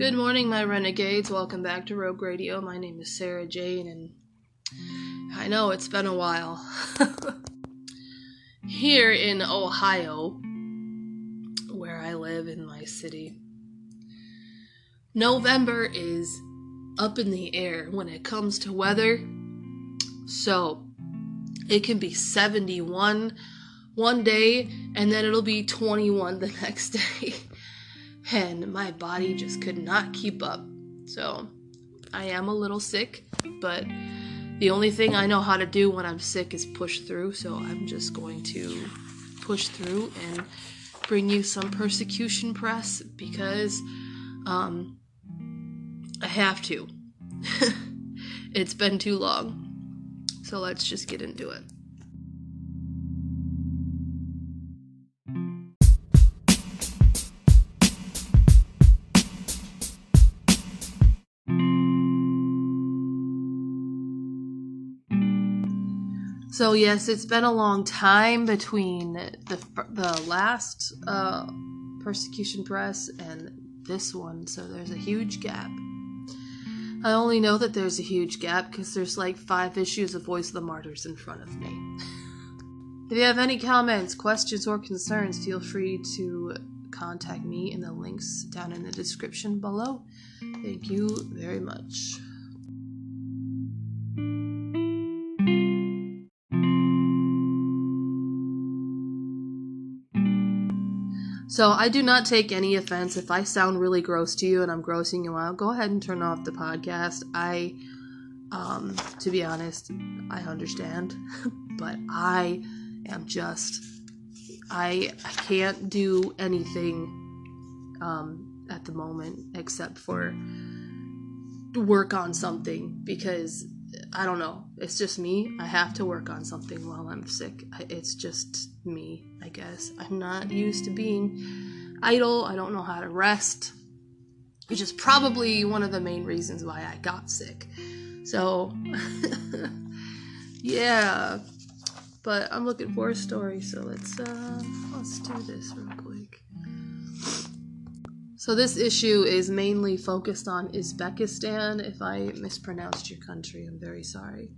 Good morning, my renegades. Welcome back to Rogue Radio. My name is Sarah Jane, and I know it's been a while. Here in Ohio, where I live in my city, November is up in the air when it comes to weather. So it can be 71 one day, and then it'll be 21 the next day. And my body just could not keep up. So I am a little sick, but the only thing I know how to do when I'm sick is push through. So I'm just going to push through and bring you some persecution press because I have to. It's been too long. So let's just get into it. So yes, it's been a long time between the last persecution press and this one, so there's a huge gap. I only know that there's a huge gap because there's like 5 issues of Voice of the Martyrs in front of me. If you have any comments, questions, or concerns, feel free to contact me in the links down in the description below. Thank you very much. So I do not take any offense if I sound really gross to you and I'm grossing you out. Go ahead and turn off the podcast. To be honest, I understand, but I am just, I can't do anything at the moment except for work on something because I don't know. It's just me. I have to work on something while I'm sick. It's just me, I guess. I'm not used to being idle. I don't know how to rest, which is probably one of the main reasons why I got sick. So, yeah. But I'm looking for a story, so let's do this real quick. So this issue is mainly focused on Uzbekistan. If I mispronounced your country, I'm very sorry.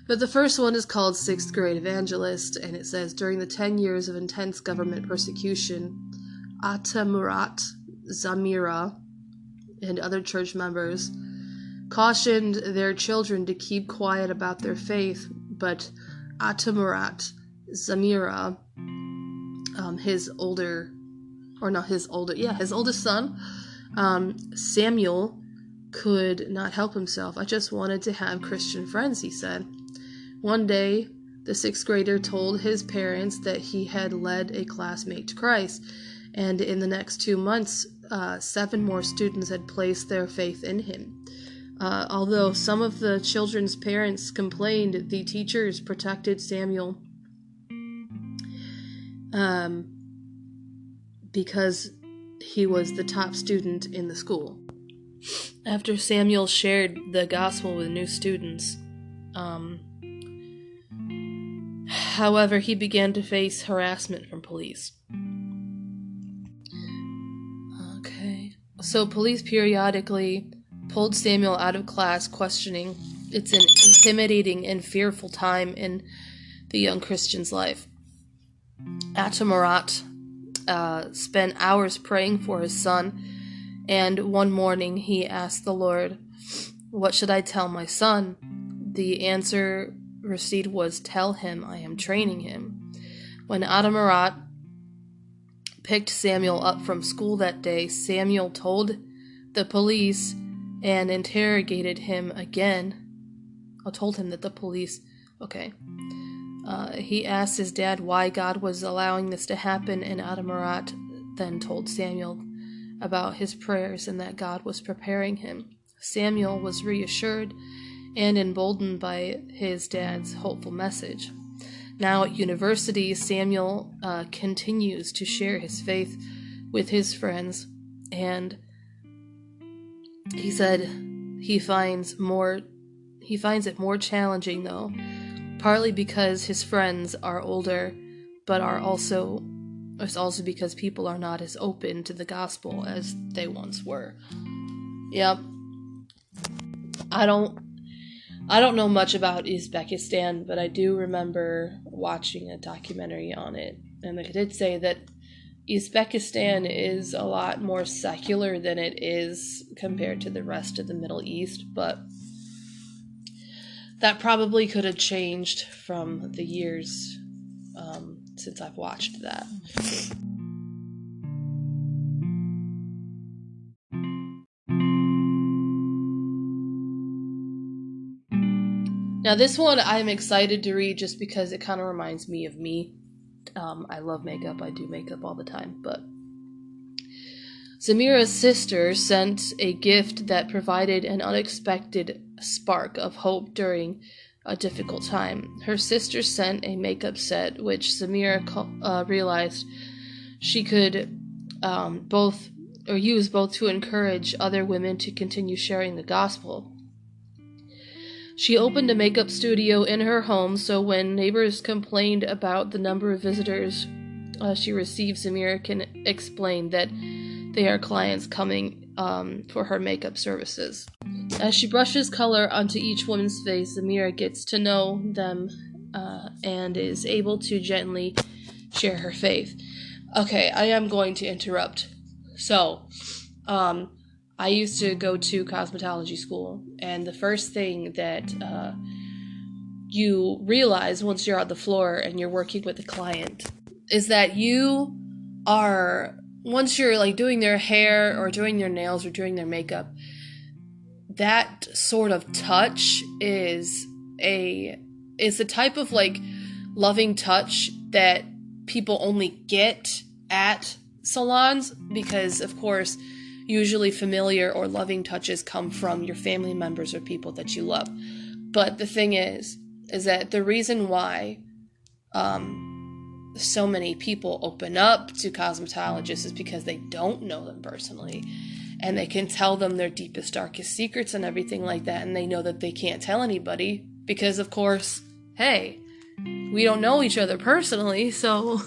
But the first one is called 6th Grade Evangelist, and it says, during the 10 years of intense government persecution, Atamurat Zamira and other church members cautioned their children to keep quiet about their faith, but Atamurat Zamira, his oldest son, Samuel, could not help himself. I just wanted to have Christian friends, he said. One day, the 6th grader told his parents that he had led a classmate to Christ, and in the next 2 months, 7 more students had placed their faith in him. Although some of the children's parents complained, the teachers protected Samuel because he was the top student in the school. After Samuel shared the gospel with new students, however, he began to face harassment from police. Okay. So police periodically pulled Samuel out of class, questioning. It's an intimidating and fearful time in the young Christian's life. Atamurat spent hours praying for his son, and one morning he asked the Lord, "What should I tell my son?" The answer received was, "Tell him I am training him." When Atamurat picked Samuel up from school that day, Samuel told the police and interrogated him again. He asked his dad why God was allowing this to happen, and Atamurat then told Samuel about his prayers and that God was preparing him. Samuel was reassured and emboldened by his dad's hopeful message. Now at university, Samuel continues to share his faith with his friends, and he said he finds it more challenging though, partly because his friends are older, but it's also because people are not as open to the gospel as they once were. Yep. I don't know much about Uzbekistan, but I do remember watching a documentary on it, and they did say that Uzbekistan is a lot more secular than it is compared to the rest of the Middle East, but that probably could have changed from the years since I've watched that. Now, this one I'm excited to read just because it kind of reminds me of me. I love makeup. I do makeup all the time. But Zamira's sister sent a gift that provided an unexpected spark of hope during a difficult time. Her sister sent a makeup set, which Zamira realized she could use both to encourage other women to continue sharing the gospel. She opened a makeup studio in her home, so when neighbors complained about the number of visitors she received, Zamira can explain that they are clients coming for her makeup services. As she brushes color onto each woman's face, Zamira gets to know them and is able to gently share her faith. Okay, I am going to interrupt. So, I used to go to cosmetology school, and the first thing that you realize once you're on the floor and you're working with a client is that you are, once you're like doing their hair or doing their nails or doing their makeup, that sort of touch is a type of like loving touch that people only get at salons, because of course usually familiar or loving touches come from your family members or people that you love. But the thing is that the reason why so many people open up to cosmetologists is because they don't know them personally, and they can tell them their deepest, darkest secrets and everything like that, and they know that they can't tell anybody because, of course, hey, we don't know each other personally, so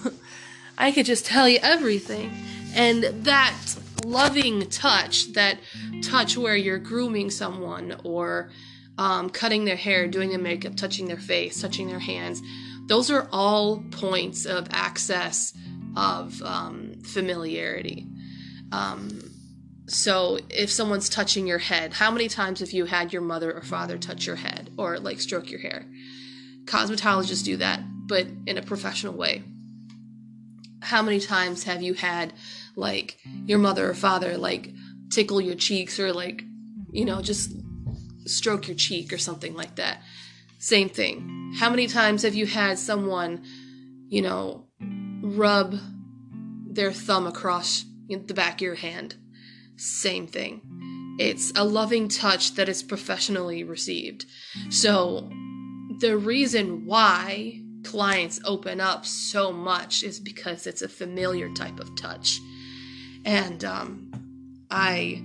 I could just tell you everything. And that loving touch, that touch where you're grooming someone or cutting their hair, doing their makeup, touching their face, touching their hands, those are all points of access of familiarity. So if someone's touching your head, how many times have you had your mother or father touch your head or like stroke your hair? Cosmetologists do that, but in a professional way. How many times have you had like your mother or father like tickle your cheeks or like, you know, just stroke your cheek or something like that? Same thing. How many times have you had someone, you know, rub their thumb across the back of your hand? Same thing. It's a loving touch that is professionally received. So the reason why clients open up so much is because it's a familiar type of touch. And I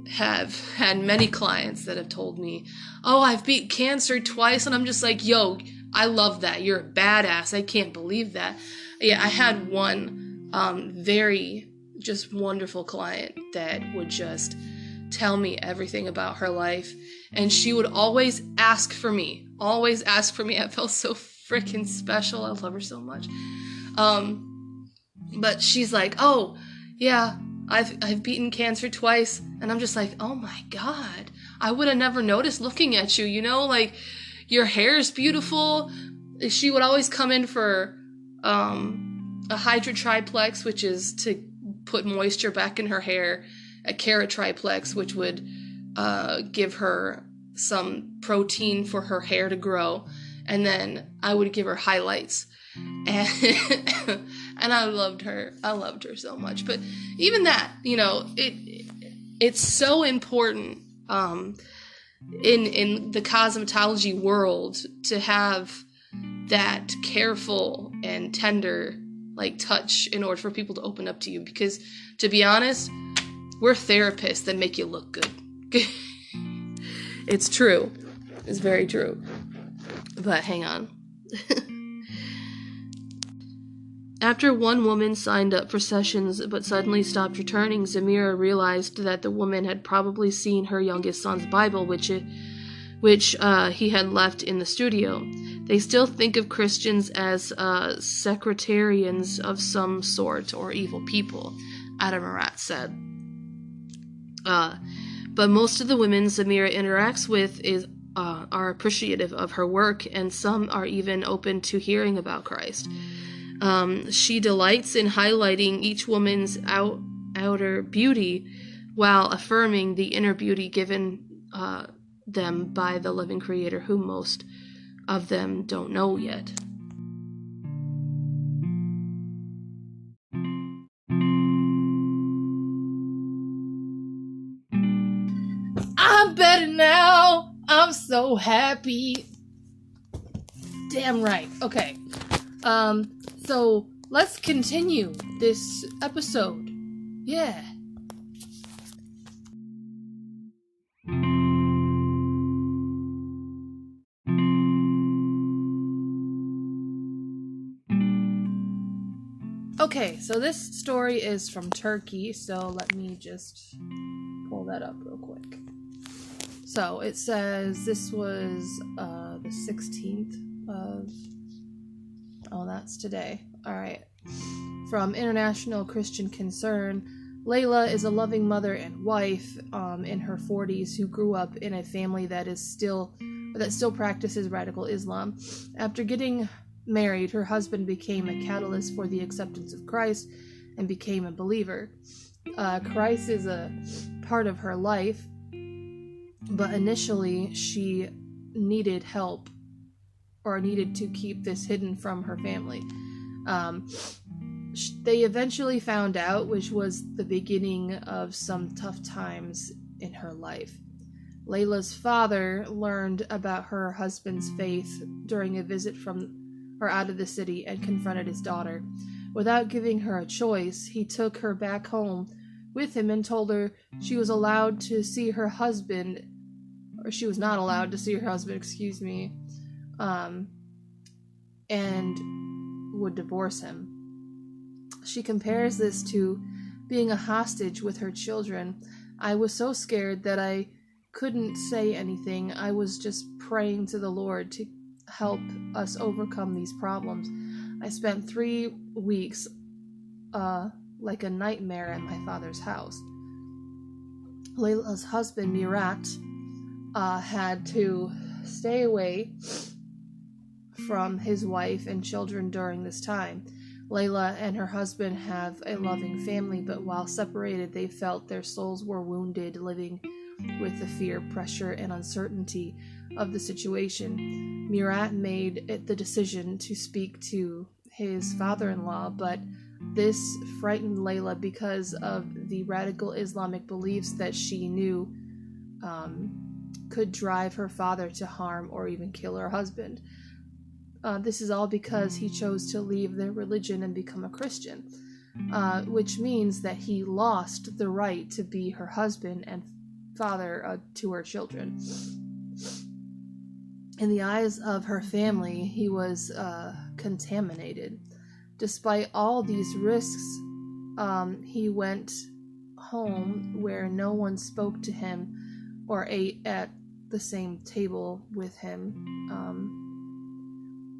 have had many clients that have told me, oh, I've beat cancer twice, and I'm just like, yo, I love that. You're a badass. I can't believe that. Yeah, I had one very just wonderful client that would just tell me everything about her life, and she would always ask for me. I felt so freaking special. I love her so much. But she's like, oh, yeah, I've beaten cancer twice, and I'm just like, oh my god, I would have never noticed looking at you, you know, like, your hair is beautiful. She would always come in for a hydrotriplex, which is to put moisture back in her hair, a keratriplex, which would give her some protein for her hair to grow, and then I would give her highlights. And and I loved her so much. But even that, you know, it's so important in the cosmetology world to have that careful and tender like touch in order for people to open up to you, because to be honest, we're therapists that make you look good. It's true. It's very true. But hang on. After one woman signed up for sessions but suddenly stopped returning, Zamira realized that the woman had probably seen her youngest son's Bible, which he had left in the studio. They still think of Christians as sectarians of some sort or evil people, Adamarat said. But most of the women Zamira interacts with are appreciative of her work, and some are even open to hearing about Christ. She delights in highlighting each woman's outer beauty while affirming the inner beauty given them by the living Creator, who most of them don't know yet. I'm better now. I'm so happy. Damn right. Okay. So let's continue this episode. Yeah. Okay, so this story is from Turkey, so let me just pull that up real quick. So it says this was the 16th of... Oh, that's today. Alright. From International Christian Concern, Layla is a loving mother and wife in her 40s who grew up in a family that still practices radical Islam. After getting married, her husband became a catalyst for the acceptance of Christ and became a believer. Christ is a part of her life, but initially she needed help or needed to keep this hidden from her family. They eventually found out, which was the beginning of some tough times in her life. Layla's father learned about her husband's faith during a visit from or out of the city and confronted his daughter. Without giving her a choice, he took her back home with him and told her she was allowed to see her husband, or she was not allowed to see her husband, and would divorce him. She compares this to being a hostage with her children. I was so scared that I couldn't say anything. I was just praying to the Lord to help us overcome these problems. I spent 3 weeks like a nightmare at my father's house. Layla's husband, Mirat, had to stay away from his wife and children during this time. Layla and her husband have a loving family, but while separated, they felt their souls were wounded, living with the fear, pressure, and uncertainty of the situation. Mirat made the decision to speak to his father-in-law, but this frightened Layla because of the radical Islamic beliefs that she knew could drive her father to harm or even kill her husband. This is all because he chose to leave their religion and become a Christian, which means that he lost the right to be her husband and father to her children. In the eyes of her family, he was contaminated. Despite all these risks, he went home where no one spoke to him or ate at the same table with him,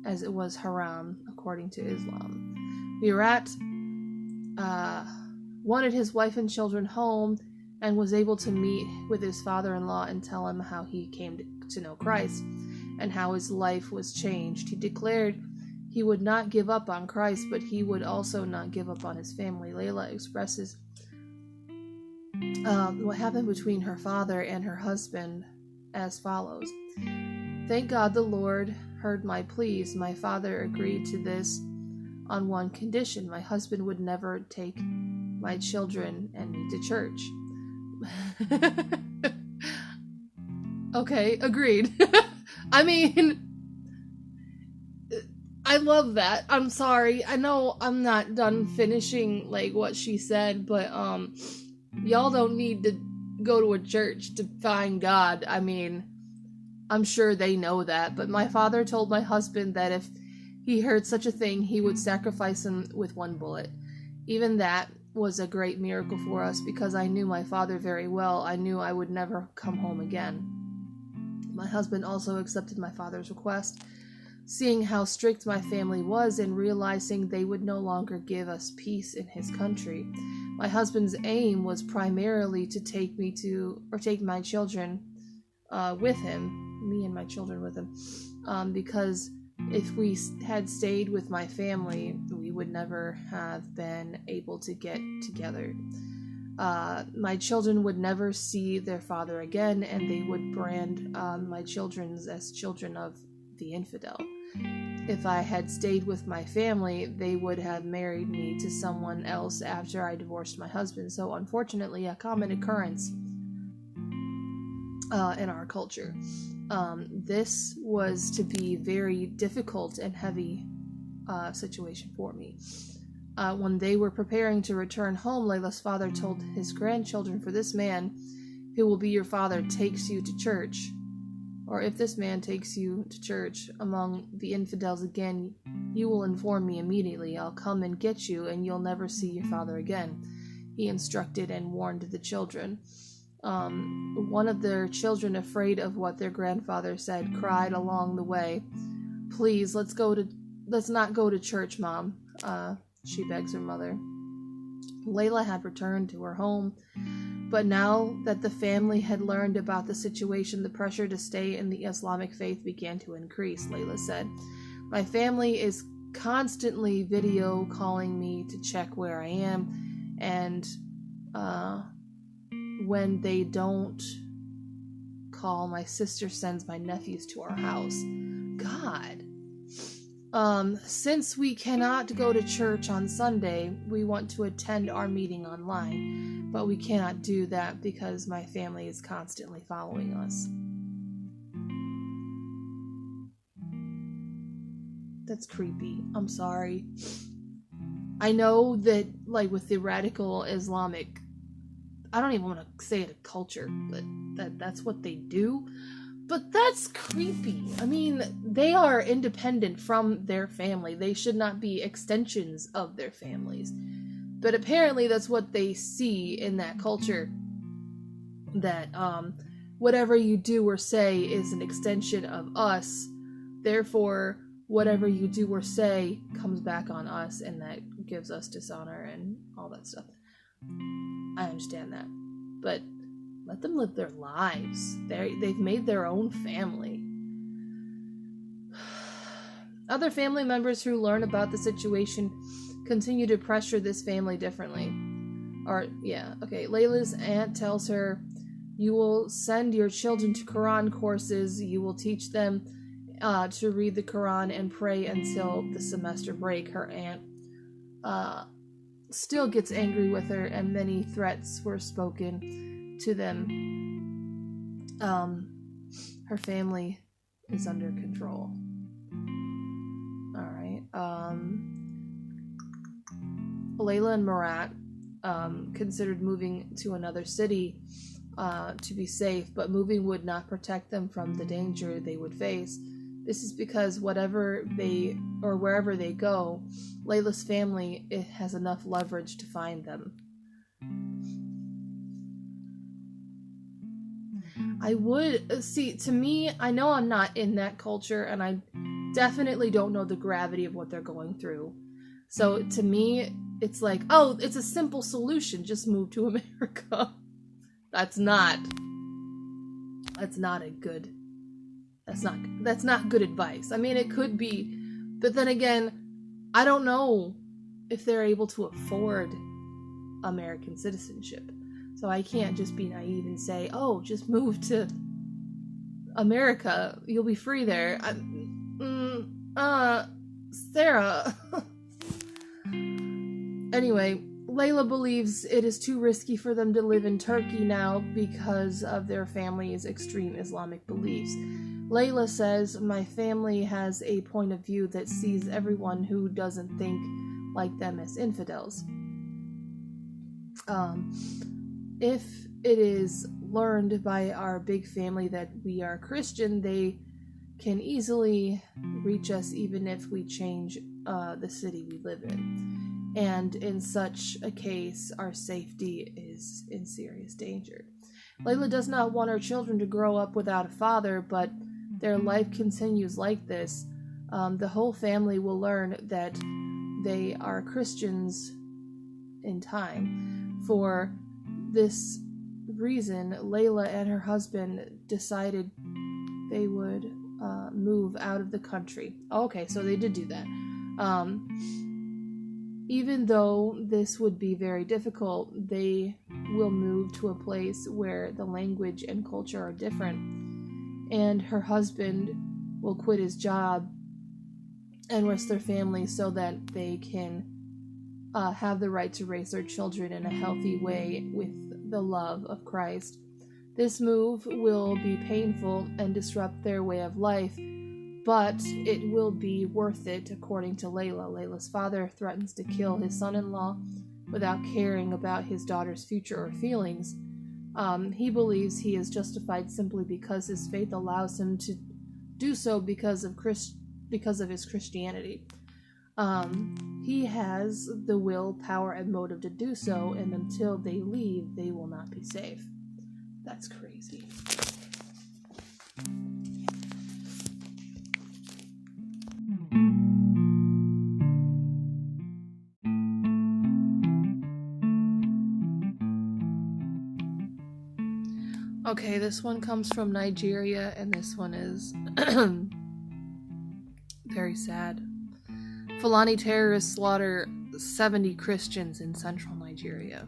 as it was haram according to Islam. Mirat wanted his wife and children home and was able to meet with his father-in-law and tell him how he came to know Christ and how his life was changed. He declared he would not give up on Christ, but he would also not give up on his family. Layla expresses what happened between her father and her husband as follows. Thank God the Lord heard my pleas. My father agreed to this on one condition. My husband would never take my children and me to church. Okay, agreed. I mean, I love that. I'm sorry. I know I'm not done finishing like what she said, but y'all don't need to go to a church to find God. I mean, I'm sure they know that, but my father told my husband that if he heard such a thing, he would sacrifice him with one bullet. Even that was a great miracle for us, because I knew my father very well. I knew I would never come home again. My husband also accepted my father's request, seeing how strict my family was and realizing they would no longer give us peace in his country. My husband's aim was primarily to take my children with him, me and my children with him, because if we had stayed with my family, we would never have been able to get together. My children would never see their father again, and they would brand my children as children of the infidel. If I had stayed with my family, they would have married me to someone else after I divorced my husband. So unfortunately, a common occurrence in our culture. This was to be very difficult and heavy situation for me. When they were preparing to return home, Layla's father told his grandchildren, "For this man who will be your father takes you to church, or if this man takes you to church among the infidels again, you will inform me immediately. I'll come and get you, and you'll never see your father again," he instructed and warned the children. One of their children, afraid of what their grandfather said, cried along the way, "Please, let's not go to church, Mom," she begs her mother. Layla had returned to her home, but now that the family had learned about the situation, the pressure to stay in the Islamic faith began to increase. Layla said, "My family is constantly video calling me to check where I am, and when they don't call, my sister sends my nephews to our house." God. Since we cannot go to church on Sunday, we want to attend our meeting online, but we cannot do that because my family is constantly following us. That's creepy. I'm sorry. I know that, like, with the radical Islamic, I don't even want to say it a culture, but that's what they do. But that's creepy. I mean, they are independent from their family. They should not be extensions of their families. But apparently that's what they see in that culture. That whatever you do or say is an extension of us. Therefore, whatever you do or say comes back on us, and that gives us dishonor and all that stuff. I understand that. But let them live their lives. They've made their own family. Other family members who learn about the situation continue to pressure this family differently. Layla's aunt tells her, "You will send your children to Quran courses. You will teach them to read the Quran and pray until the semester break." Her aunt still gets angry with her, and many threats were spoken to them. Her family is under control. Alright. Layla and Murat considered moving to another city to be safe, but moving would not protect them from the danger they would face. This is because wherever they go, Layla's family has enough leverage to find them. I would see, to me, I know I'm not in that culture, and I definitely don't know the gravity of what they're going through. So to me, it's like, oh, it's a simple solution. Just move to America. That's not good advice. I mean, it could be, but then again, I don't know if they're able to afford American citizenship. So I can't just be naive and say, "Oh, just move to America. You'll be free there." Sarah. Anyway, Layla believes it is too risky for them to live in Turkey now because of their family's extreme Islamic beliefs. Layla says, "My family has a point of view that sees everyone who doesn't think like them as infidels. If it is learned by our big family that we are Christian, they can easily reach us even if we change the city we live in. And in such a case, our safety is in serious danger. Layla does not want her children to grow up without a father, but their life continues like this. The whole family will learn that they are Christians in time. For this reason, Layla and her husband decided they would move out of the country. Okay, so they did do that. Even though this would be very difficult, they will move to a place where the language and culture are different. And her husband will quit his job and risk their family so that they can have the right to raise their children in a healthy way with the love of Christ. This move will be painful and disrupt their way of life, but it will be worth it, according to Layla. Layla's father threatens to kill his son-in-law without caring about his daughter's future or feelings. He believes he is justified simply because his faith allows him to do so because of his Christianity. He has the will, power, and motive to do so, and until they leave, they will not be safe. That's crazy. Okay, this one comes from Nigeria, and this one is very sad. Fulani terrorists slaughter 70 Christians in central Nigeria.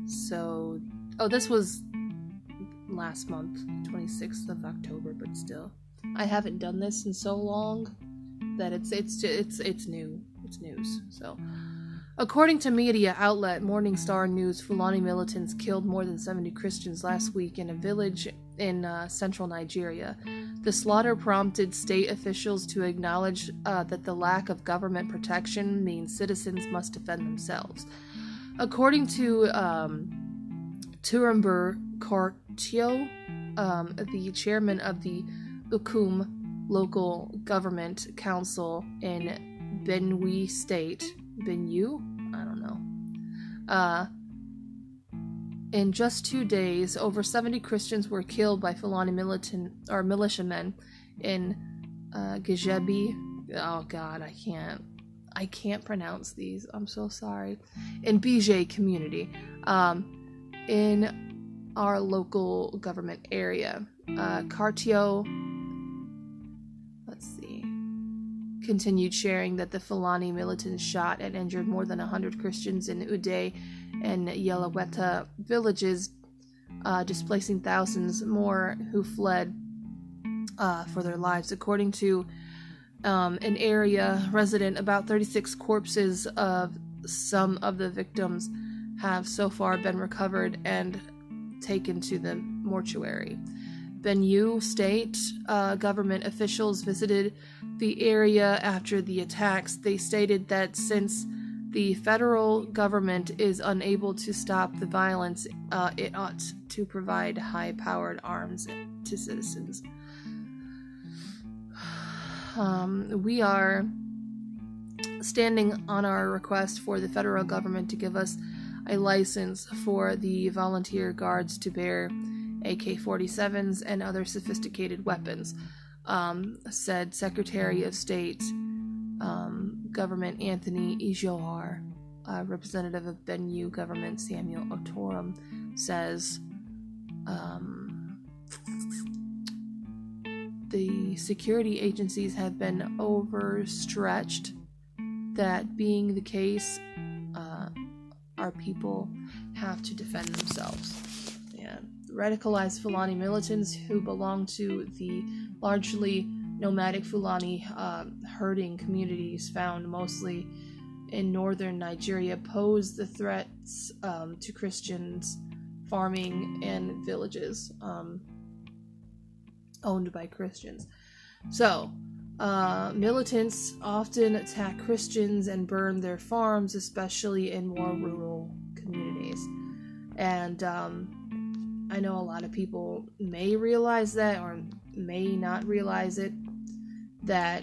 So, this was last month, 26th of October, but still. I haven't done this in so long that it's new. It's news. So, according to media outlet Morning Star News, Fulani militants killed more than 70 Christians last week in a village in central Nigeria. The slaughter prompted state officials to acknowledge that the lack of government protection means citizens must defend themselves. According to Turumber Kortio, the chairman of the Ukum local government council in Benue State, Benue? I don't know. In just 2 days, over 70 Christians were killed by Fulani militiamen in Gajebi. Oh God, I can't pronounce these. I'm so sorry. In BJ community, in our local government area. Cartio, continued sharing that the Fulani militants shot and injured more than 100 Christians in Uday and Yelaweta villages, displacing thousands more who fled for their lives. According to an area resident, about 36 corpses of some of the victims have so far been recovered and taken to the mortuary. Benue State government officials visited the area after the attacks. They stated that since the federal government is unable to stop the violence, it ought to provide high-powered arms to citizens. We are standing on our request for the federal government to give us a license for the volunteer guards to bear AK-47s and other sophisticated weapons, said Secretary of State Government Anthony Ijoar. Representative of Benue government Samuel Otorum says the security agencies have been overstretched. That being the case, our people have to defend themselves. And radicalized Fulani militants who belong to the largely nomadic Fulani herding communities found mostly in northern Nigeria pose the threats to Christians farming and villages owned by Christians. So, militants often attack Christians and burn their farms, especially in more rural communities. And I know a lot of people may realize that or may not realize it. that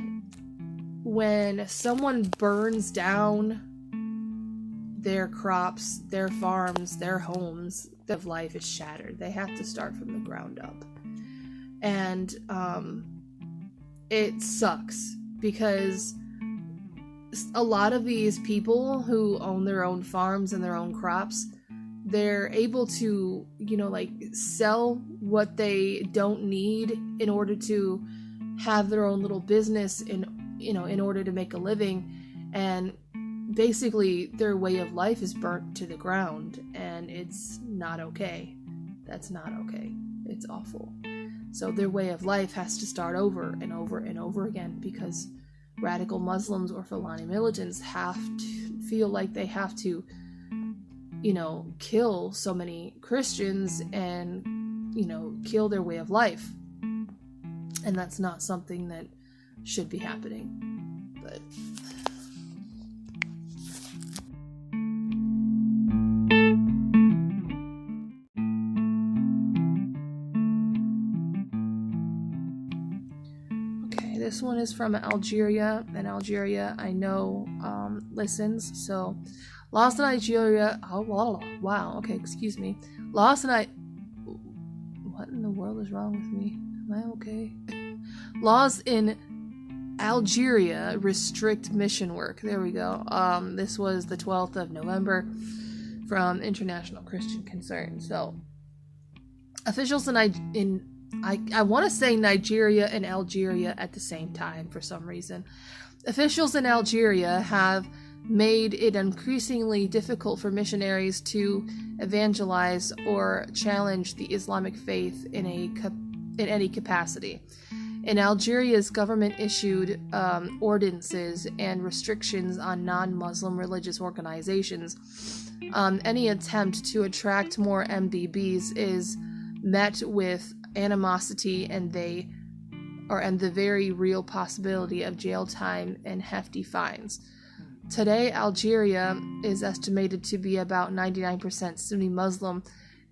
when someone burns down their crops, their farms, their homes, their life is shattered. They have to start from the ground up. And it sucks because a lot of these people who own their own farms and their own crops, they're able to, sell what they don't need in order to have their own little business in order to make a living. And basically their way of life is burnt to the ground, and it's not okay. That's not okay. It's awful. So their way of life has to start over and over and over again, because radical Muslims or Fulani militants have to feel like they have to, kill so many Christians and, kill their way of life. And that's not something that should be happening. But this one is from Algeria, and Algeria, I know, listens. So, lost in Nigeria. Oh, wow. Okay, excuse me. Lost in What in the world is wrong with me? Am I okay? Laws in Algeria restrict mission work. There we go. This was the 12th of November from International Christian Concern. So, officials in I want to say Nigeria and Algeria at the same time for some reason. Officials in Algeria have made it increasingly difficult for missionaries to evangelize or challenge the Islamic faith in any capacity. In Algeria's government issued ordinances and restrictions on non-Muslim religious organizations. Any attempt to attract more MBBs is met with animosity and the very real possibility of jail time and hefty fines. Today, Algeria is estimated to be about 99% Sunni Muslim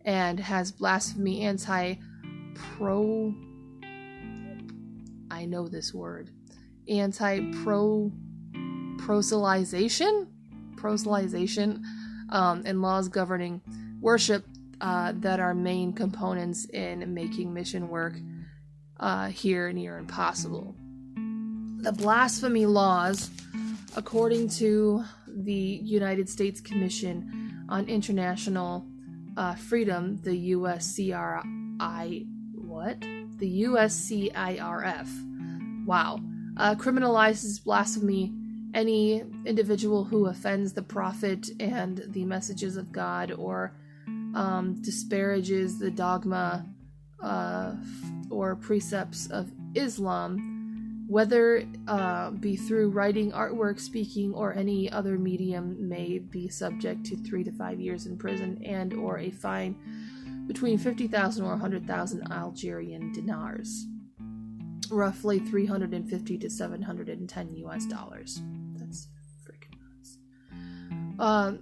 and has blasphemy, proselytization, and laws governing worship that are main components in making mission work here near impossible. The blasphemy laws, according to the United States Commission on International Freedom, the USCIRF, criminalizes blasphemy. Any individual who offends the Prophet and the messages of God, or disparages the dogma or precepts of Islam, whether be through writing, artwork, speaking, or any other medium, may be subject to 3 to 5 years in prison and or a fine between 50,000 or 100,000 Algerian dinars, roughly $350 to $710 US. That's freaking nuts.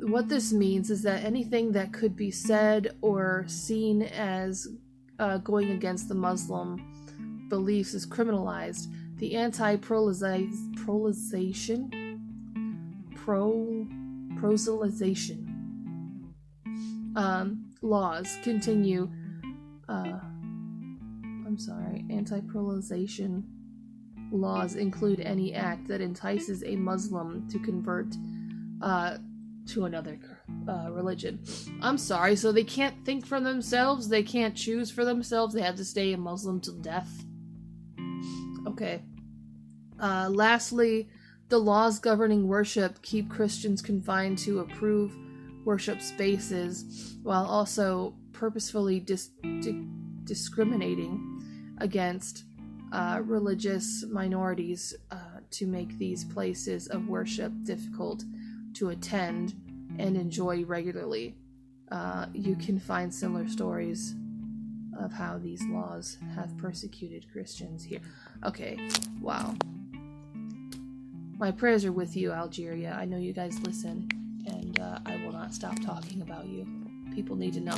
What this means is that anything that could be said or seen as going against the Muslim beliefs is criminalized. The proselytization laws continue. Anti-proselytization laws include any act that entices a Muslim to convert to another religion. I'm sorry, so they can't think for themselves? They can't choose for themselves? They have to stay a Muslim till death? Okay. Lastly, the laws governing worship keep Christians confined to approved worship spaces, while also purposefully discriminating against religious minorities to make these places of worship difficult to attend and enjoy regularly. You can find similar stories of how these laws have persecuted Christians here. Okay, wow. My prayers are with you, Algeria. I know you guys listen, and I will not stop talking about you. People need to know.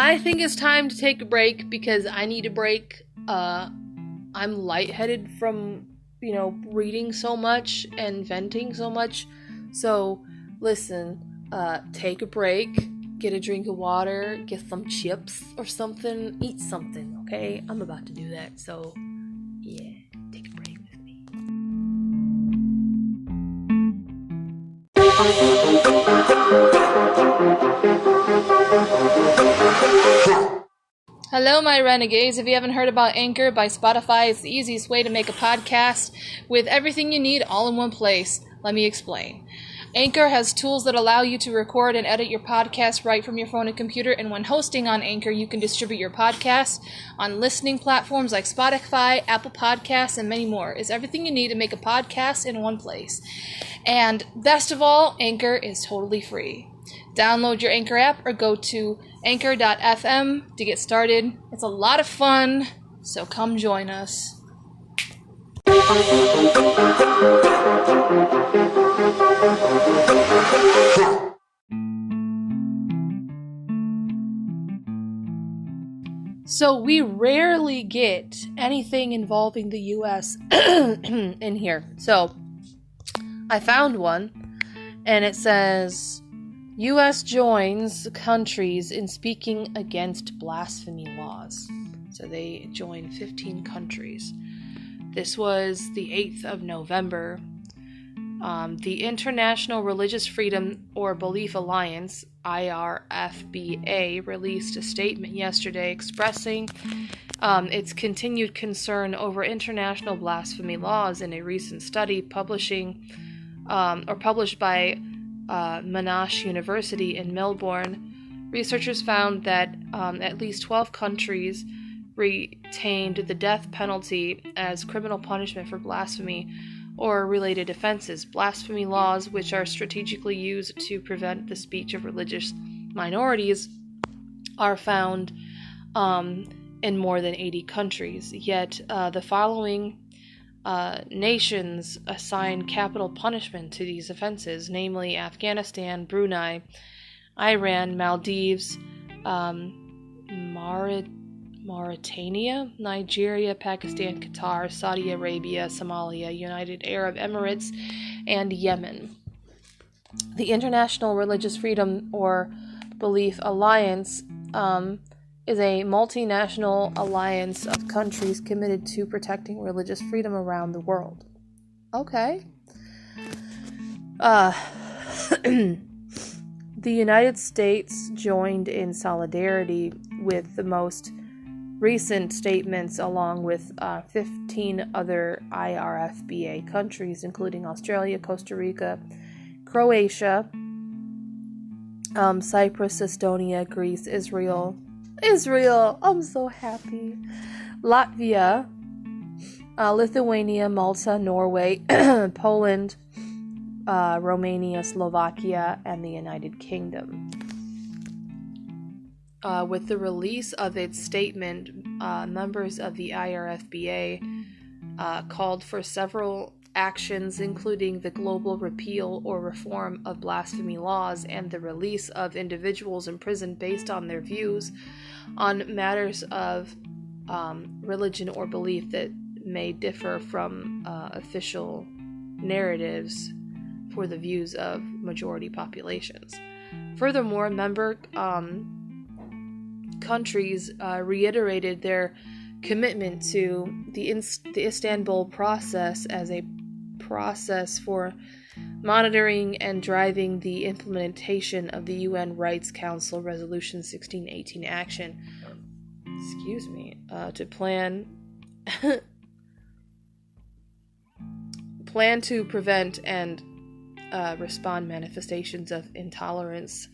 I think it's time to take a break because I need a break. I'm lightheaded from, reading so much and venting so much. So, listen, take a break, get a drink of water, get some chips or something, eat something, okay? I'm about to do that, so, yeah, take a break with me. Hello, my renegades. If you haven't heard about Anchor by Spotify, it's the easiest way to make a podcast with everything you need all in one place. Let me explain. Anchor has tools that allow you to record and edit your podcast right from your phone and computer, and when hosting on Anchor, you can distribute your podcast on listening platforms like Spotify, Apple Podcasts, and many more. It's everything you need to make a podcast in one place. And best of all, Anchor is totally free. Download your Anchor app or go to anchor.fm to get started. It's a lot of fun, so come join us. So we rarely get anything involving the U.S. in here. So I found one, and it says, U.S. joins countries in speaking against blasphemy laws. So they joined 15 countries. This was the 8th of November. The International Religious Freedom or Belief Alliance, IRFBA, released a statement yesterday expressing its continued concern over international blasphemy laws in a recent study published by Monash University in Melbourne. Researchers found that at least 12 countries retained the death penalty as criminal punishment for blasphemy or related offenses. Blasphemy laws, which are strategically used to prevent the speech of religious minorities, are found in more than 80 countries. Yet the following nations assign capital punishment to these offenses, namely Afghanistan, Brunei, Iran, Maldives, Mauritania, Nigeria, Pakistan, Qatar, Saudi Arabia, Somalia, United Arab Emirates, and Yemen. The International Religious Freedom or Belief Alliance is a multinational alliance of countries committed to protecting religious freedom around the world. Okay. The United States joined in solidarity with the most recent statements, along with 15 other IRFBA countries, including Australia, Costa Rica, Croatia, Cyprus, Estonia, Greece, Israel, I'm so happy, Latvia, Lithuania, Malta, Norway, Poland, Romania, Slovakia, and the United Kingdom. With the release of its statement, members of the IRFBA called for several actions, including the global repeal or reform of blasphemy laws and the release of individuals imprisoned based on their views on matters of religion or belief that may differ from official narratives for the views of majority populations. Furthermore, member countries reiterated their commitment to the Istanbul process as a process for monitoring and driving the implementation of the UN Rights Council Resolution 1618 action. To plan to prevent and respond manifestations of intolerance,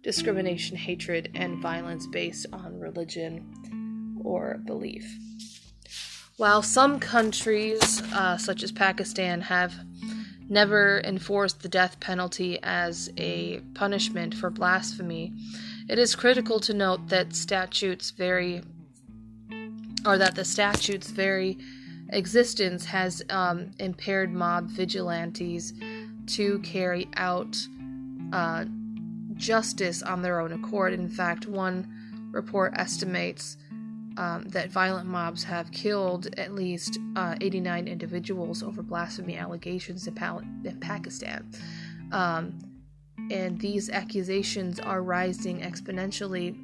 discrimination, hatred, and violence based on religion or belief. While some countries, such as Pakistan, have never enforced the death penalty as a punishment for blasphemy, it is critical to note that the statute's very existence has impaired mob vigilantes to carry out justice on their own accord. In fact, one report estimates that violent mobs have killed at least 89 individuals over blasphemy allegations in Pakistan. And these accusations are rising exponentially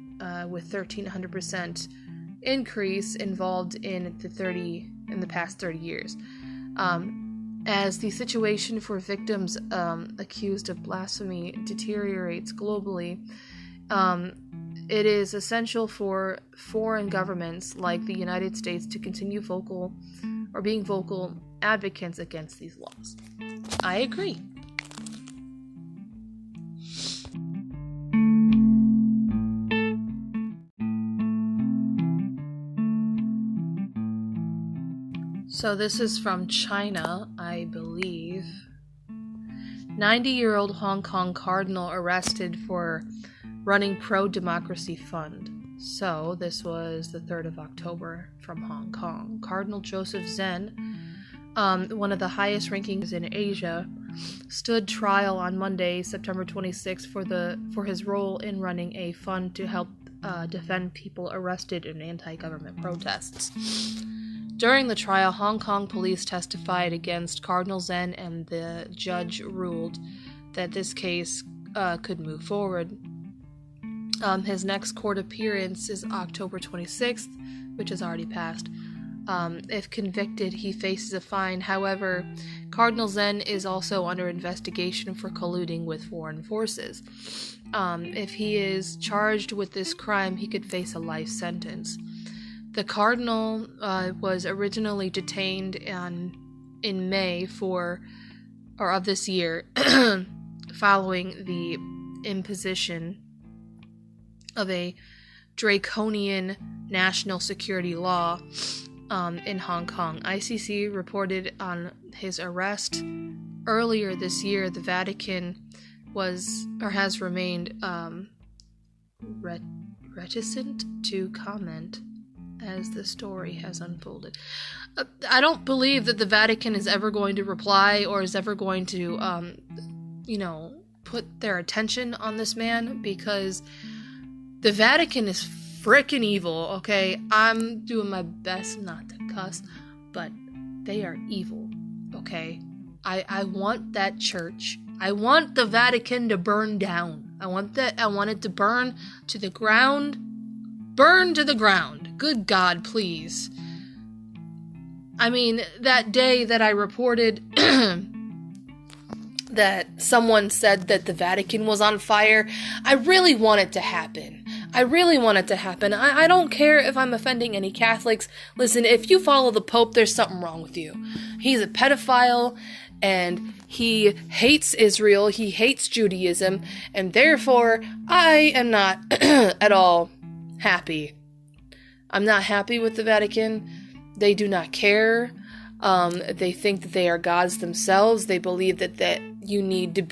with 1,300% increase involved in the past 30 years. As the situation for victims accused of blasphemy deteriorates globally, it is essential for foreign governments like the United States to continue being vocal advocates against these laws. I agree. So this is from China, I believe. 90-year-old Hong Kong cardinal arrested for running pro-democracy fund. So this was the 3rd of October from Hong Kong. Cardinal Joseph Zen, one of the highest rankings in Asia, stood trial on Monday, September 26th, for his role in running a fund to help defend people arrested in anti-government protests. During the trial, Hong Kong police testified against Cardinal Zen, and the judge ruled that this case could move forward. His next court appearance is October 26th, which has already passed. If convicted, he faces a fine. However, Cardinal Zen is also under investigation for colluding with foreign forces. If he is charged with this crime, he could face a life sentence. The cardinal was originally detained in May of this year, following the imposition of a draconian national security law in Hong Kong. ICC reported on his arrest earlier this year. The Vatican has remained reticent to comment as the story has unfolded. I don't believe that the Vatican is ever going to reply or is ever going to, put their attention on this man, because the Vatican is frickin' evil, okay? I'm doing my best not to cuss, but they are evil, okay? I want that church. I want the Vatican to burn down. I want it to burn to the ground. Burn to the ground. Good God, please. I mean, that day that I reported that someone said that the Vatican was on fire, I really want it to happen. I don't care if I'm offending any Catholics. Listen, if you follow the Pope, there's something wrong with you. He's a pedophile, and he hates Israel, he hates Judaism, and therefore, I am not at all happy. I'm not happy with the Vatican. They do not care. They think that they are gods themselves. They believe that you need to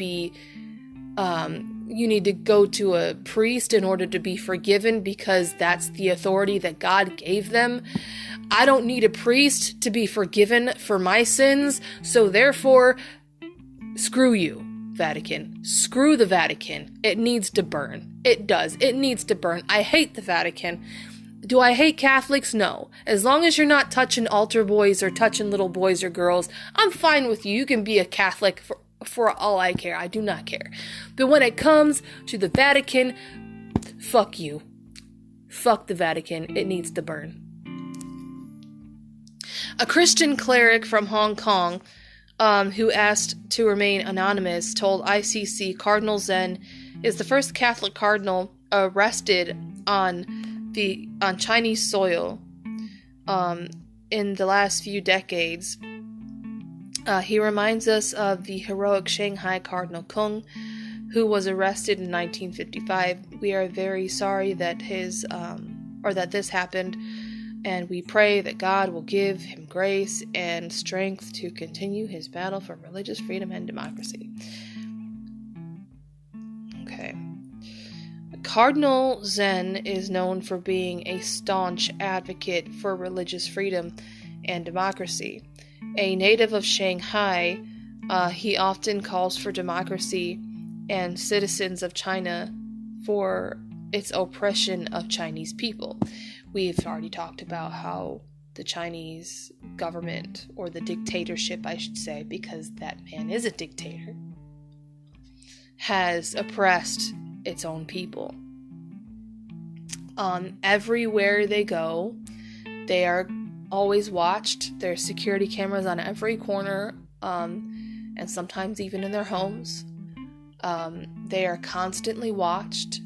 go to a priest in order to be forgiven, because that's the authority that God gave them. I don't need a priest to be forgiven for my sins, so therefore, screw you, Vatican. Screw the Vatican. It needs to burn. It does. It needs to burn. I hate the Vatican. Do I hate Catholics? No. As long as you're not touching altar boys or touching little boys or girls, I'm fine with you. You can be a Catholic for all I care. I do not care. But when it comes to the Vatican, fuck you. Fuck the Vatican. It needs to burn. A Christian cleric from Hong Kong, who asked to remain anonymous, told ICC Cardinal Zen is the first Catholic cardinal arrested on Chinese soil in the last few decades. He reminds us of the heroic Shanghai Cardinal Kung, who was arrested in 1955. We are very sorry that that this happened, and we pray that God will give him grace and strength to continue his battle for religious freedom and democracy. Okay. Cardinal Zen is known for being a staunch advocate for religious freedom and democracy. A native of Shanghai, he often calls for democracy and citizens of China for its oppression of Chinese people. We've already talked about how the Chinese government, or the dictatorship, I should say, because that man is a dictator, has oppressed its own people. Everywhere they go, they are always watched. There's security cameras on every corner, and sometimes even in their homes. They are constantly watched.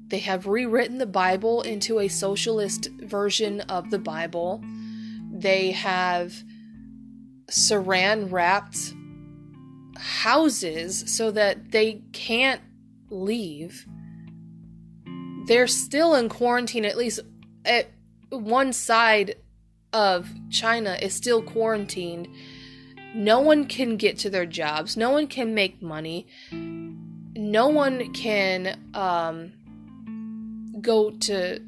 They have rewritten the Bible into a socialist version of the Bible. They have saran-wrapped houses so that they can't leave. They're still in quarantine, at least at one side of China is still quarantined. No one can get to their jobs. No one can make money. No one can go to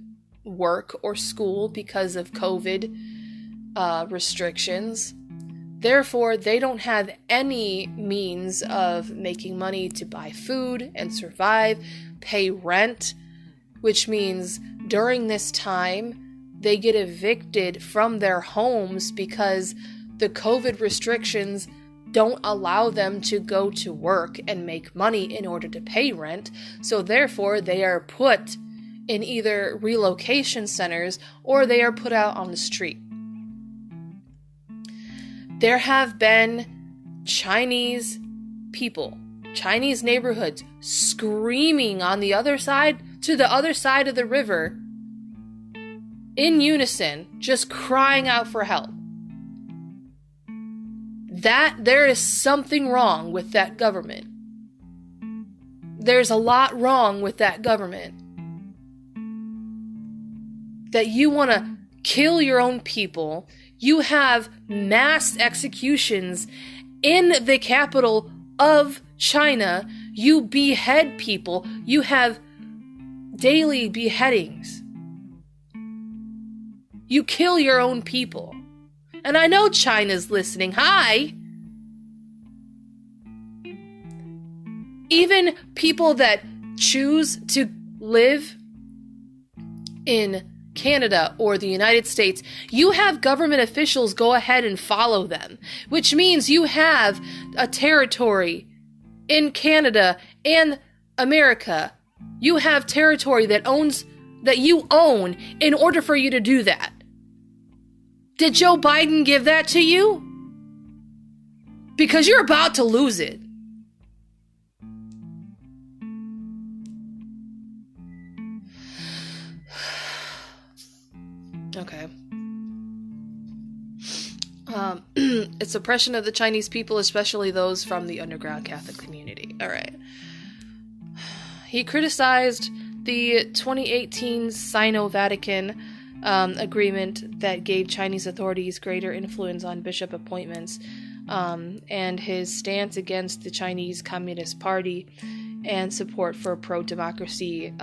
work or school because of COVID restrictions. Therefore, they don't have any means of making money to buy food and survive, pay rent, which means during this time, they get evicted from their homes because the COVID restrictions don't allow them to go to work and make money in order to pay rent. So therefore, they are put in either relocation centers or they are put out on the street. There have been Chinese people, Chinese neighborhoods screaming on the other side, to the other side of the river, in unison, just crying out for help. That there is something wrong with that government. There's a lot wrong with that government. That you want to kill your own people. You have mass executions in the capital of China. You behead people. You have daily beheadings. You kill your own people. And I know China's listening. Hi! Even people that choose to live in Canada or the United States, you have government officials go ahead and follow them, which means you have a territory in Canada and America. You have territory that you own in order for you to do that. Did Joe Biden give that to you? Because you're about to lose it. Okay. It's oppression of the Chinese people, especially those from the underground Catholic community. All right. He criticized the 2018 Sino-Vatican agreement that gave Chinese authorities greater influence on bishop appointments, and his stance against the Chinese Communist Party and support for pro-democracy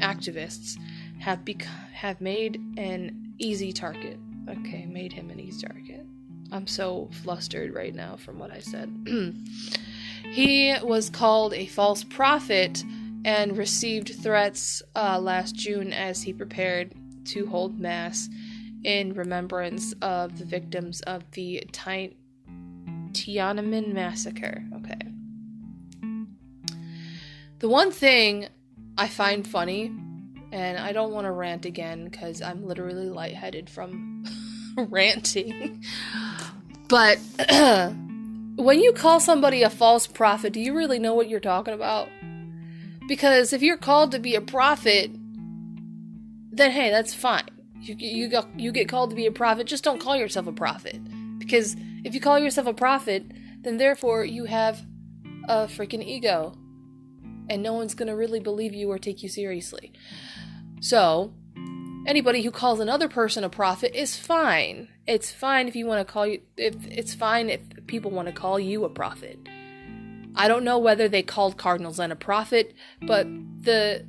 activists have made an easy target. Okay, made him an easy target. I'm so flustered right now from what I said. He was called a false prophet and received threats last June as he prepared to hold mass in remembrance of the victims of the Tiananmen massacre. Okay. The one thing I find funny, and I don't want to rant again because I'm literally lightheaded from ranting, but when you call somebody a false prophet, do you really know what you're talking about? Because if you're called to be a prophet, then hey, that's fine. You get called to be a prophet, just don't call yourself a prophet. Because if you call yourself a prophet, then therefore you have a freaking ego. And no one's going to really believe you or take you seriously. So, anybody who calls another person a prophet is fine. It's fine if you want to call you, it's fine if people want to call you a prophet. I don't know whether they called Cardinal Zen a prophet, but the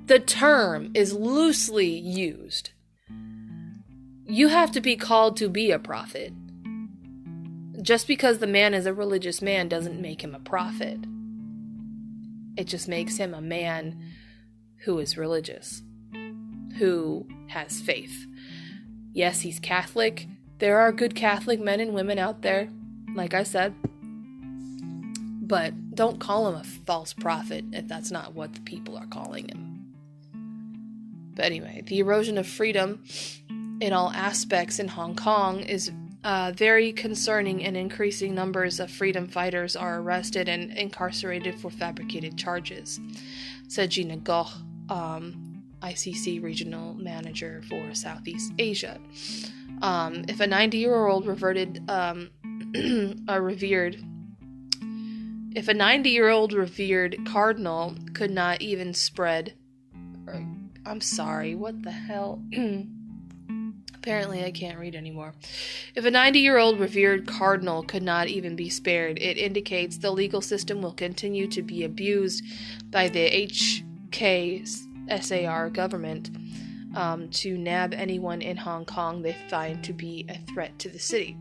the term is loosely used. You have to be called to be a prophet. Just because the man is a religious man doesn't make him a prophet. It just makes him a man who is religious, who has faith. Yes, he's Catholic. There are good Catholic men and women out there, like I said. But don't call him a false prophet if that's not what the people are calling him. But anyway, the erosion of freedom in all aspects in Hong Kong is very concerning, and increasing numbers of freedom fighters are arrested and incarcerated for fabricated charges, said Gina Goh, ICC regional manager for Southeast Asia. If a 90-year-old revered cardinal could not even spread, what the hell? Apparently I can't read anymore. If a 90-year-old revered cardinal could not even be spared, it indicates the legal system will continue to be abused by the HKSAR government to nab anyone in Hong Kong they find to be a threat to the city.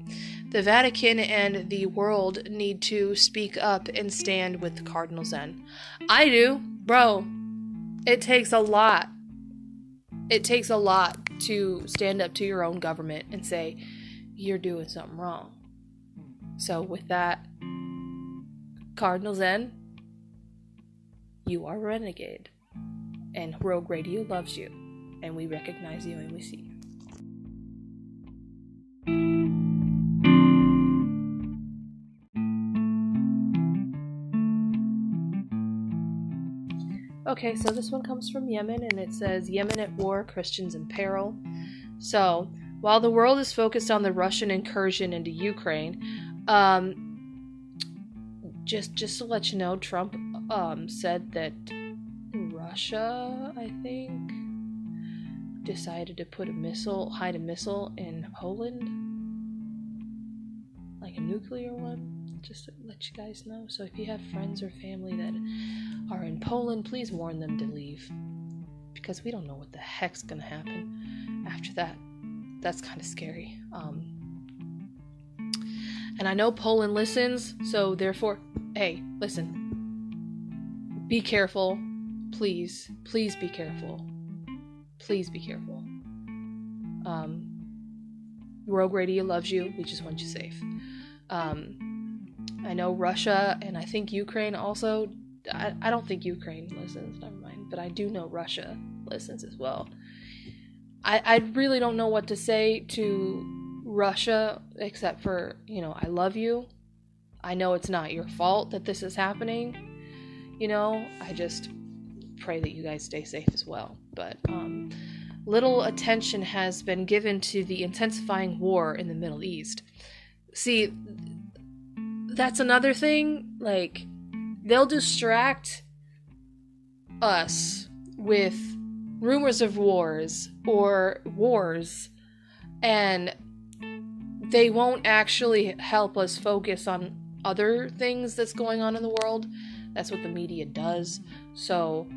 The Vatican and the world need to speak up and stand with Cardinal Zen. I do, bro. It takes a lot. It takes a lot to stand up to your own government and say, you're doing something wrong. So with that, Cardinal Zen, you are a renegade. And Rogue Radio loves you. And we recognize you and we see you. Okay, so this one comes from Yemen, and it says, Yemen at war, Christians in peril. So, while the world is focused on the Russian incursion into Ukraine, just to let you know, Trump said that Russia, I think, decided to hide a missile in Poland, like a nuclear one. Just to let you guys know. So if you have friends or family that are in Poland, please warn them to leave, because we don't know what the heck's gonna happen after that. That's kind of scary. And I know Poland listens, so therefore, hey, listen. Be careful. Please be careful. Please be careful. Rogue Radio loves you. We just want you safe. I know Russia, and I think Ukraine also. I don't think Ukraine listens, never mind. But I do know Russia listens as well. I really don't know what to say to Russia, except for, I love you. I know it's not your fault that this is happening. I just pray that you guys stay safe as well. But little attention has been given to the intensifying war in the Middle East. See, that's another thing. Like, they'll distract us with rumors of wars or wars, and they won't actually help us focus on other things that's going on in the world. That's what the media does. So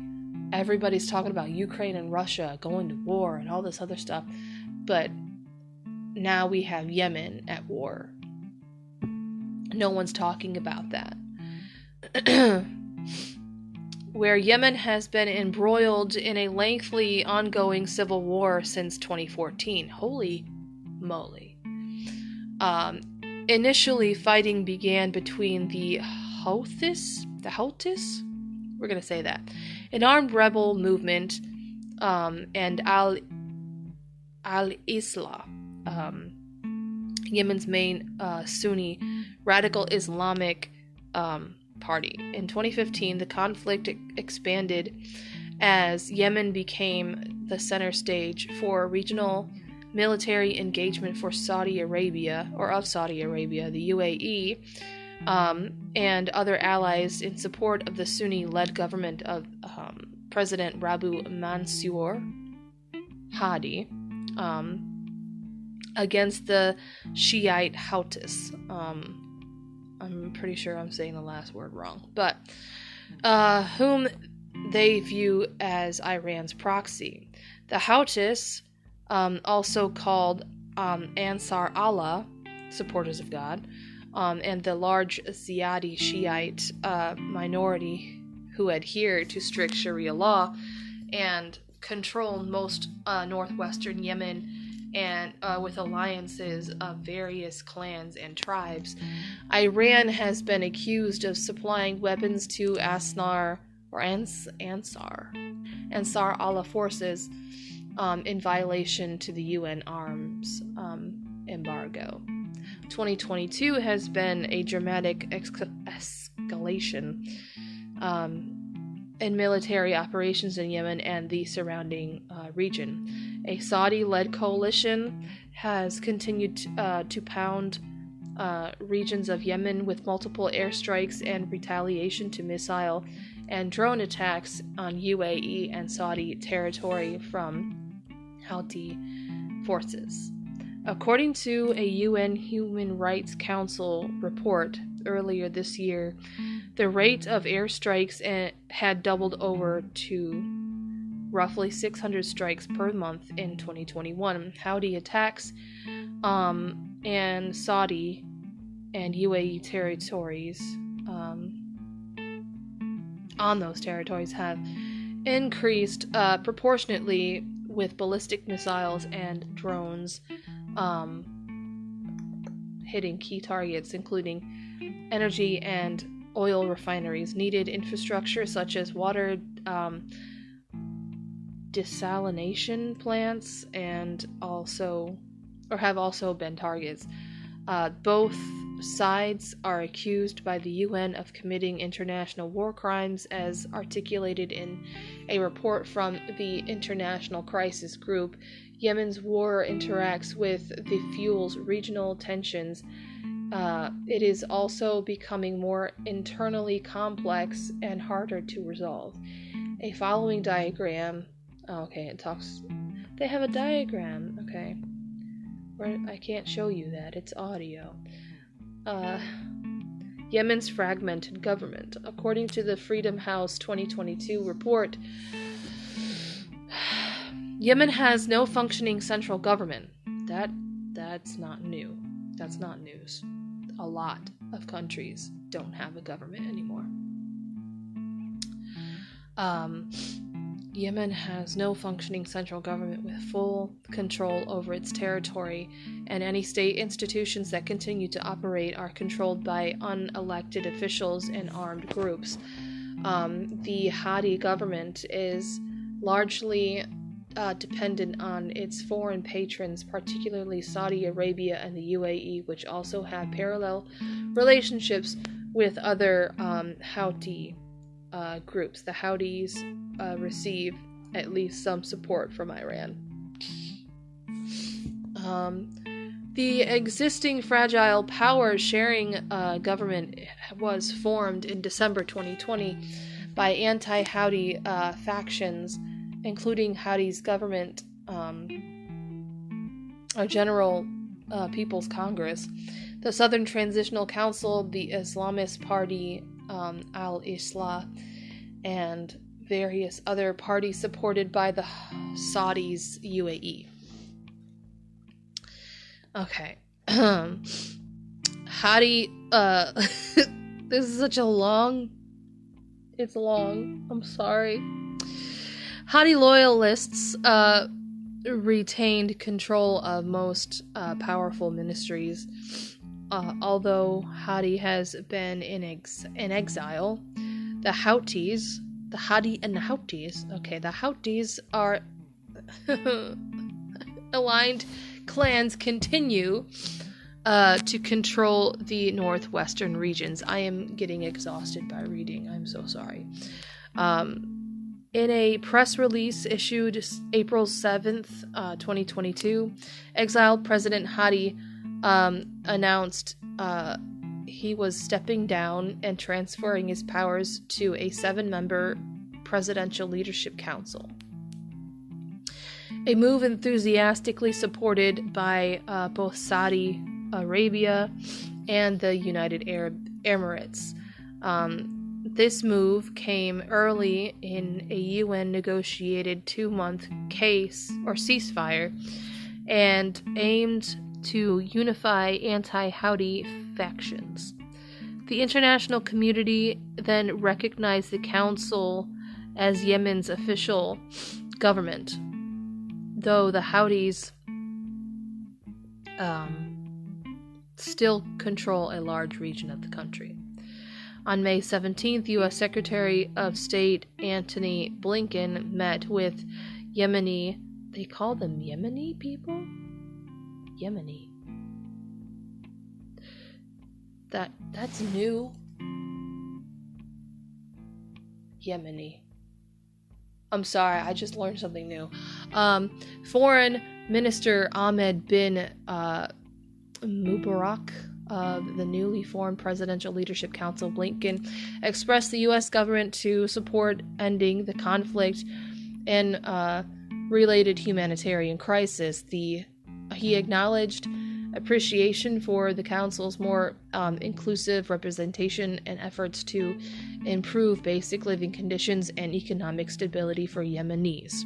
everybody's talking about Ukraine and Russia going to war and all this other stuff, but now we have Yemen at war. No one's talking about that. Where Yemen has been embroiled in a lengthy, ongoing civil war since 2014. Holy moly. Initially, fighting began between the Houthis? We're going to say that. An armed rebel movement, and Al-Islah, Yemen's main Sunni radical Islamic party. In 2015, the conflict expanded as Yemen became the center stage for regional military engagement for Saudi Arabia, the UAE, and other allies in support of the Sunni-led government of President Rabu Mansour Hadi, against the Shiite Houthis. I'm pretty sure I'm saying the last word wrong, but whom they view as Iran's proxy. The Houthis, also called Ansar Allah, supporters of God, and the large Zaydi Shiite minority who adhere to strict Sharia law and control most northwestern Yemen, and with alliances of various clans and tribes. Iran has been accused of supplying weapons to Ansar Allah forces in violation to the UN arms embargo. 2022 has been a dramatic escalation in military operations in Yemen and the surrounding region. A Saudi-led coalition has continued to pound regions of Yemen with multiple airstrikes and retaliation to missile and drone attacks on UAE and Saudi territory from Houthi forces. According to a UN Human Rights Council report earlier this year, the rate of airstrikes had doubled over to roughly 600 strikes per month in 2021. Houthi attacks and Saudi and UAE territories on those territories have increased proportionately, with ballistic missiles and drones hitting key targets, including energy and oil refineries, needed infrastructure such as water desalination plants, and have also been targets. Both sides are accused by the UN of committing international war crimes, as articulated in a report from the International Crisis Group. Yemen's war interacts with the fuel's regional tensions. It is also becoming more internally complex and harder to resolve. A following diagram. They have a diagram. Okay. I can't show you that. It's audio. Yemen's fragmented government. According to the Freedom House 2022 report, Yemen has no functioning central government. That's not new. That's not news. A lot of countries don't have a government anymore. Yemen has no functioning central government with full control over its territory, and any state institutions that continue to operate are controlled by unelected officials and armed groups. The Hadi government is largely dependent on its foreign patrons, particularly Saudi Arabia and the UAE, which also have parallel relationships with other Houthi groups. The Houthis receive at least some support from Iran. The existing fragile power-sharing government was formed in December 2020 by anti-Houthi factions, including Houthis government, General People's Congress, the Southern Transitional Council, the Islamist Party, al-Islah, and various other parties supported by the Saudis, UAE. Okay. Hadi, this is such a long... It's long. I'm sorry. Hadi loyalists retained control of most powerful ministries. Although Hadi has been in exile, the Houthis are aligned clans continue to control the northwestern regions. I am getting exhausted by reading. I'm so sorry. In a press release issued April 7th, 2022, exiled President Hadi announced he was stepping down and transferring his powers to a 7-member presidential leadership council. A move enthusiastically supported by both Saudi Arabia and the United Arab Emirates. This move came early in a UN-negotiated 2-month ceasefire and aimed to unify anti-Houthi factions. The international community then recognized the council as Yemen's official government, though the Houthis still control a large region of the country. On May 17th, U.S. Secretary of State Antony Blinken met with Yemeni, they call them Yemeni people? Yemeni. That's new. Yemeni. I'm sorry, I just learned something new. Foreign Minister Ahmed bin Mubarak of the newly formed Presidential Leadership Council, Blinken, expressed the U.S. government to support ending the conflict and related humanitarian crisis. He acknowledged appreciation for the Council's more inclusive representation and efforts to improve basic living conditions and economic stability for Yemenis.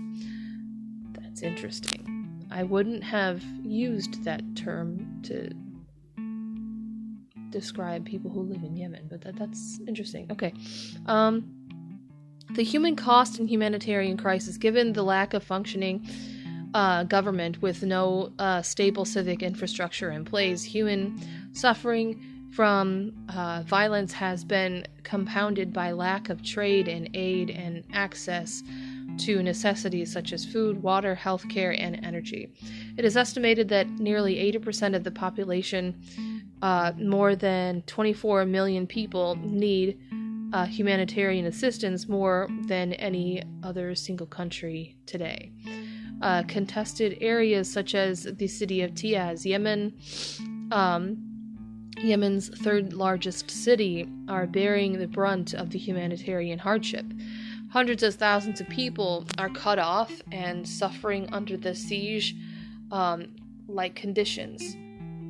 That's interesting. I wouldn't have used that term to describe people who live in Yemen, but that's interesting. Okay. The human cost and humanitarian crisis, given the lack of functioning government with no stable civic infrastructure in place, human suffering from violence has been compounded by lack of trade and aid and access to necessities such as food, water, healthcare, and energy. It is estimated that nearly 80% of the population, more than 24 million people, need humanitarian assistance, more than any other single country today. Contested areas such as the city of Tiaz, Yemen's third largest city, are bearing the brunt of the humanitarian hardship. Hundreds of thousands of people are cut off and suffering under the siege-like conditions.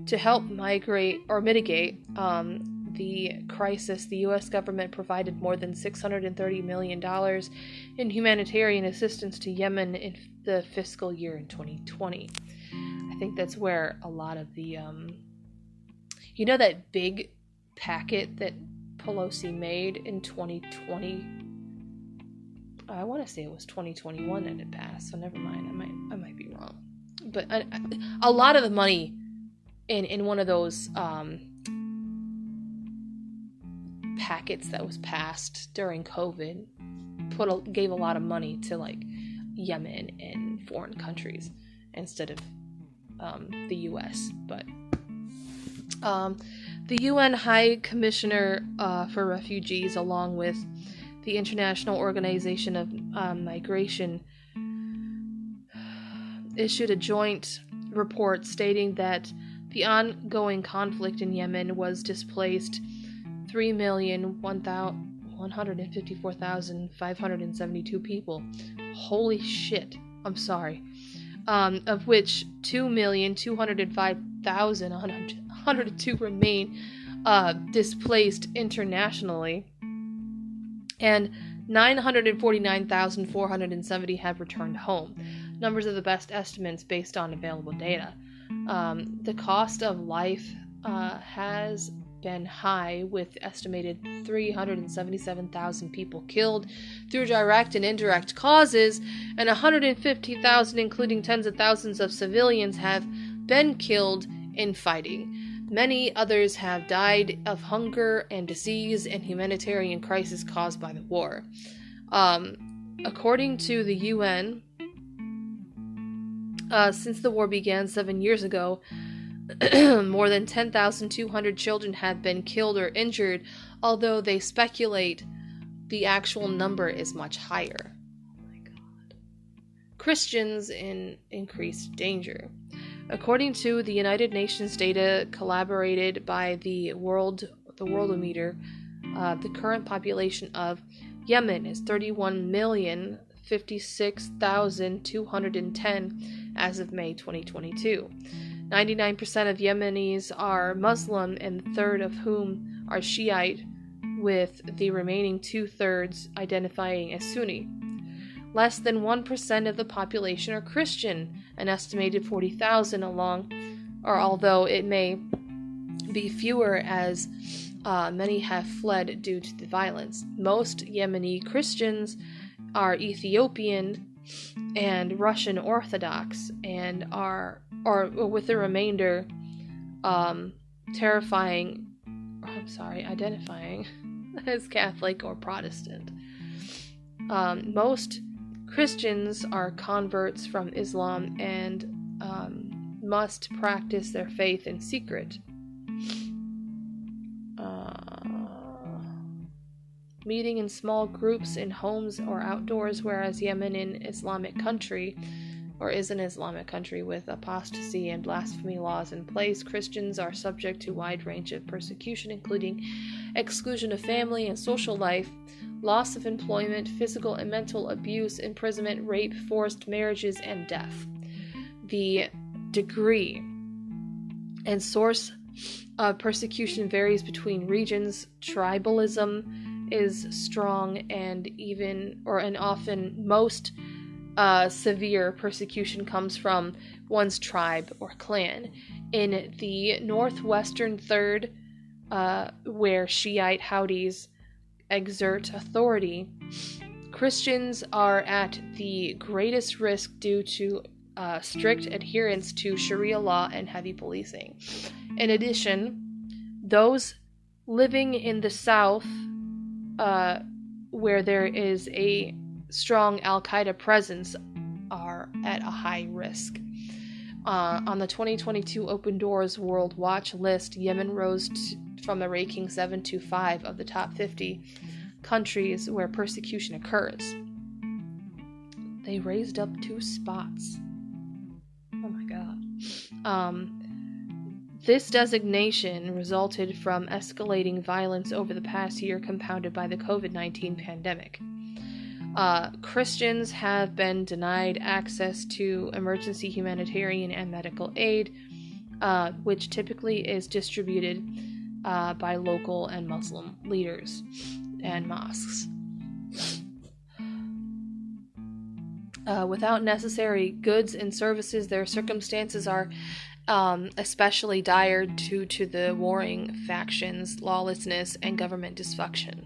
To help mitigate the crisis, the U.S. government provided more than $630 million in humanitarian assistance to Yemen in the fiscal year in 2020. I think that's where a lot of the, that big packet that Pelosi made in 2020? I want to say it was 2021 that it passed, so never mind. I might be wrong. But a lot of the money in one of those packets that was passed during COVID gave a lot of money to like Yemen and foreign countries instead of the U.S. But the UN High Commissioner for Refugees, along with the International Organization of Migration, issued a joint report stating that the ongoing conflict in Yemen was displaced 3,154,572 people. Holy shit. I'm sorry. Of which 2,205,102 remain displaced internationally, and 949,470 have returned home. Numbers are the best estimates based on available data. The cost of life has been high, with estimated 377,000 people killed through direct and indirect causes, and 150,000, including tens of thousands of civilians, have been killed in fighting. Many others have died of hunger and disease and humanitarian crisis caused by the war. According to the UN, since the war began 7 years ago, more than 10,200 children have been killed or injured, although they speculate the actual number is much higher. Oh my God. Christians in increased danger. According to the United Nations data collaborated by the Worldometer, the current population of Yemen is 31,056,210 as of May 2022. 99% of Yemenis are Muslim, and a third of whom are Shiite, with the remaining 2/3 identifying as Sunni. Less than 1% of the population are Christian, an estimated 40,000 although it may be fewer as Many have fled due to the violence. Most Yemeni Christians are Ethiopian and Russian Orthodox, and with the remainder identifying as Catholic or Protestant. Most Christians are converts from Islam and must practice their faith in secret. Meeting in small groups in homes or outdoors, whereas Yemen is an Islamic country with apostasy and blasphemy laws in place, Christians are subject to a wide range of persecution, including exclusion of family and social life, loss of employment, physical and mental abuse, imprisonment, rape, forced marriages, and death. The degree and source of persecution varies between regions. Tribalism is strong, and often most severe persecution comes from one's tribe or clan. In the northwestern third, where Shiite Houthis exert authority, Christians are at the greatest risk due to strict adherence to Sharia law and heavy policing. In addition, those living in the south, where there is a strong Al-Qaeda presence, are at a high risk. On the 2022 Open Doors World Watch list, Yemen rose from a ranking 7 to 5 of the top 50 countries where persecution occurs. They raised up 2 spots. Oh my god. This designation resulted from escalating violence over the past year, compounded by the COVID-19 pandemic. Christians have been denied access to emergency humanitarian and medical aid, which typically is distributed by local and Muslim leaders and mosques. Without necessary goods and services, their circumstances are especially dire due to the warring factions, lawlessness, and government dysfunction.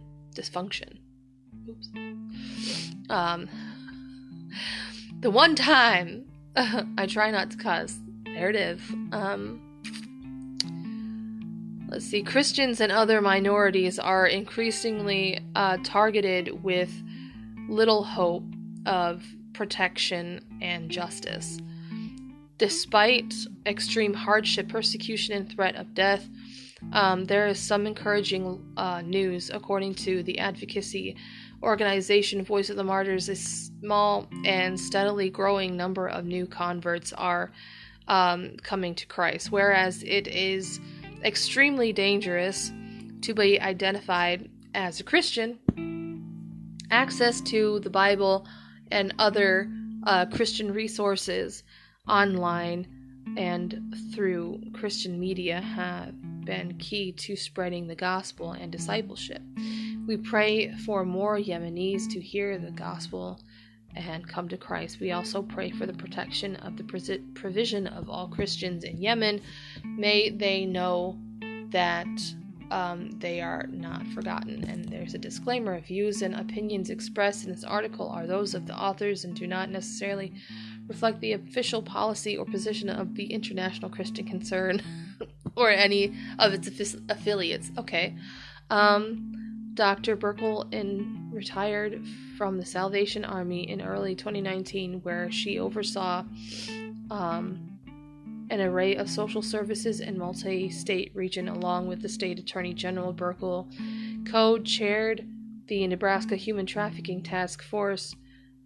Oops. The one time I try not to cuss. There it is. Let's see. Christians and other minorities are increasingly targeted with little hope of protection and justice. Despite extreme hardship, persecution, and threat of death, there is some encouraging news. According to the advocacy organization Voice of the Martyrs, a small and steadily growing number of new converts are coming to Christ, whereas it is extremely dangerous to be identified as a Christian. Access to the Bible and other Christian resources online and through Christian media have been key to spreading the gospel and discipleship. We pray for more Yemenis to hear the gospel and come to Christ. We also pray for the protection of the provision of all Christians in Yemen. May they know that they are not forgotten. And there's a disclaimer: views and opinions expressed in this article are those of the authors and do not necessarily reflect the official policy or position of the International Christian Concern or any of its affiliates. Okay. Dr. Burkle retired from the Salvation Army in early 2019, where she oversaw an array of social services in multi-state region, along with the state attorney general. Burkle co-chaired the Nebraska Human Trafficking Task Force.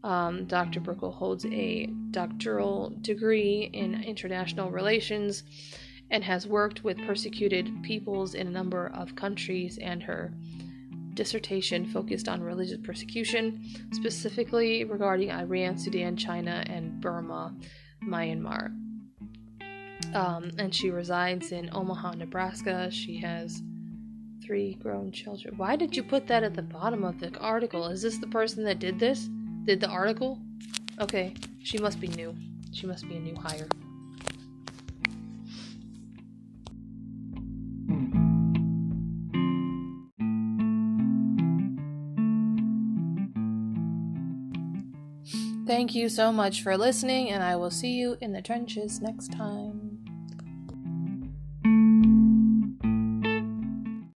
Dr. Burkle holds a doctoral degree in international relations and has worked with persecuted peoples in a number of countries, and her dissertation focused on religious persecution, specifically regarding Iran, Sudan, China, and Burma, Myanmar. And she resides in Omaha, Nebraska. She has 3 grown children. Why did you put that at the bottom of the article? Is this the person that did this? Did the article? Okay, she must be new. She must be a new hire. Thank you so much for listening, and I will see you in the trenches next time.